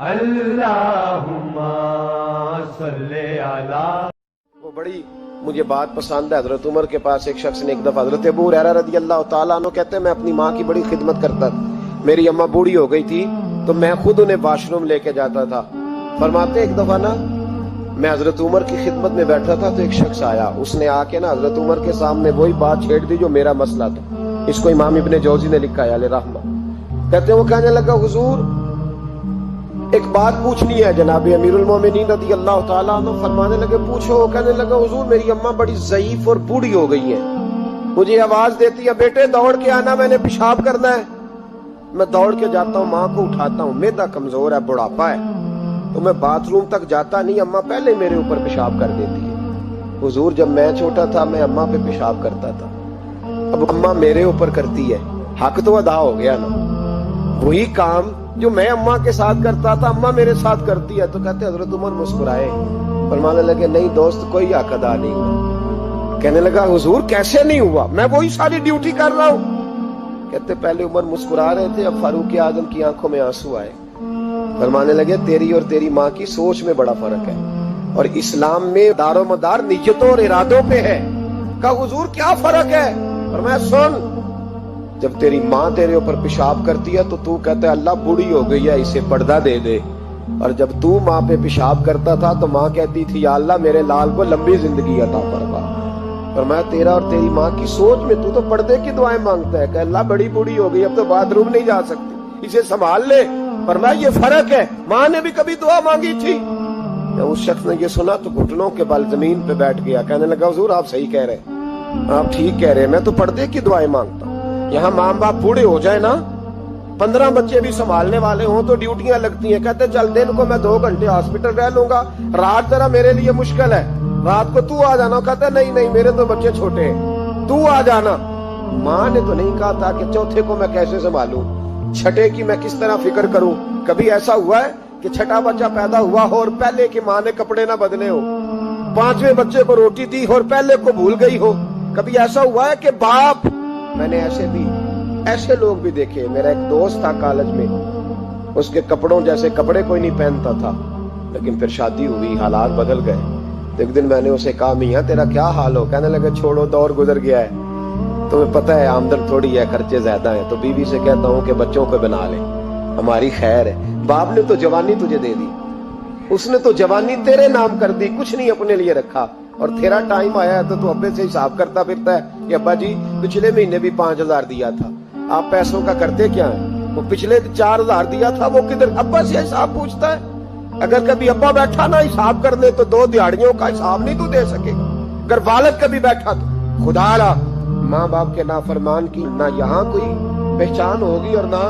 اللہم صلی علی. وہ بڑی مجھے بات پسند ہے. حضرت عمر کے پاس ایک شخص نے ایک دفعہ حضرت ابو ہریرہ رضی اللہ تعالیٰ عنہ کہتے ہیں میں اپنی ماں کی بڑی خدمت کرتا تھا. میری اماں بوڑھی ہو گئی تھی تو میں خود انہیں واش روم لے کے جاتا تھا. فرماتے ایک دفعہ نا میں حضرت عمر کی خدمت میں بیٹھا تھا تو ایک شخص آیا. اس نے آ کے نا حضرت عمر کے سامنے وہی بات چھیڑ دی جو میرا مسئلہ تھا. اس کو امام ابن جوزی نے لکھا ہے علیہ رحمہ. کہتے ہیں وہ کہنے لگا حضور ایک بات پوچھنی ہے جناب امیر المومنین رضی اللہ تعالیٰ عنہ. فرمانے لگے پوچھو. کہنے لگا حضور میری اماں بڑی ضعیف اور بوڑھی ہو گئی ہیں. مجھے آواز دیتی ہے بیٹے دوڑ کے آنا میں نے پیشاب کرنا ہے. میں دوڑ کے جاتا ہوں ماں کو اٹھاتا ہوں. معدہ کمزور ہے بڑھاپا ہے تو میں باتھ روم تک جاتا نہیں. اماں پہلے میرے اوپر پیشاب کر دیتی ہے. حضور جب میں چھوٹا تھا میں اماں پہ پیشاب کرتا تھا. اب اماں میرے اوپر کرتی ہے. حق تو ادا ہو گیا نا. وہی کام جو میں اماں کے ساتھ کرتا تھا اماں میرے ساتھ کرتی ہے. تو کہتے حضرت عمر مسکرائے. فرمانے لگے نہیں دوست کوئی حق ادا نہیں ہوا. کہنے لگا حضور کیسے نہیں ہوا میں وہی ساری ڈیوٹی کر رہا ہوں. کہتے پہلے عمر مسکرا رہے تھے اب فاروق اعظم کی آنکھوں میں آنسو آئے. فرمانے لگے تیری اور تیری ماں کی سوچ میں بڑا فرق ہے اور اسلام میں دار و مدار نیتوں اور ارادوں پہ ہے. کہا حضور کیا فرق ہے. فرمایا سن جب تیری ماں تیرے اوپر پیشاب کرتی ہے تو کہتا ہے اللہ بوڑھی ہو گئی ہے اسے پردہ دے دے. اور جب تو ماں پہ پیشاب کرتا تھا تو ماں کہتی تھی یا اللہ میرے لال کو لمبی زندگی عطا فرما. فرمایا تیرا اور تیری ماں کی سوچ میں تو پردے کی دعائیں مانگتا ہے کہ اللہ بڑی بوڑھی ہو گئی اب تو باتھ روم نہیں جا سکتی اسے سنبھال لے. فرمایا یہ فرق ہے. ماں نے بھی کبھی دعا مانگی تھی. اس شخص نے یہ سنا تو گھٹنوں کے بل زمین پہ بیٹھ گیا. کہنے لگا حضور آپ صحیح کہہ رہے ہیں آپ ٹھیک کہہ رہے ہیں. میں تو پردے کی دعائیں مانگتا ہوں. یہاں ماں باپ بوڑھے ہو جائے نا 15 بچے بھی سنبھالنے والے ہوں تو ڈیوٹیاں لگتی ہیں. کہتے چل دن کو میں 2 گھنٹے ہاسپٹل رہ لوں گا رات ذرا میرے لیے مشکل ہے رات کو تو آ جانا. کہتا نہیں نہیں میرے تو بچے چھوٹے ہیں تو آ جانا. ماں نے تو نہیں کہا تھا کہ چوتھے کو میں کیسے سنبھالوں چھٹے کی میں کس طرح فکر کروں. کبھی ایسا ہوا ہے کہ چھٹا بچہ پیدا ہوا ہو اور پہلے کی ماں نے کپڑے نہ بدلے ہو 5ویں بچے کو روٹی دی اور پہلے کو بھول گئی ہو. کبھی ایسا ہوا ہے کہ باپ میں نے ایسے لوگ بھی دیکھے. میرا ایک دوست تھا کالج میں اس کے کپڑوں جیسے کپڑے کوئی نہیں پہنتا تھا لیکن پھر شادی ہوئی حالات بدل گئے. تو ایک دن میں نے اسے کہا میاں تیرا کیا حال ہو. کہنے لگے چھوڑو دور گزر گیا ہے تمہیں پتہ ہے آمدن تھوڑی ہے خرچے زیادہ ہیں تو بیوی سے کہتا ہوں کہ بچوں کو بنا لے ہماری خیر ہے. باپ نے تو جوانی تجھے دے دی اس نے تو جوانی تیرے نام کر دی کچھ نہیں اپنے لیے رکھا اور تیرا ٹائم آیا ہے تو ابے سے حساب کرتا پھرتا ہے کہ ابا جی پچھلے مہینے بھی 5000 دیا تھا آپ پیسوں کا کرتے کیا ہیں. وہ پچھلے 4000 دیا تھا وہ کدھر. ابا سے حساب پوچھتا ہے. اگر کبھی ابا بیٹھا نا حساب کر لے تو 2 دیہڑیوں کا حساب نہیں تو دے سکے گا. اگر والد کبھی بیٹھا تو خدا را ماں باپ کے نافرمان کی نہ یہاں کوئی پہچان ہوگی اور نہ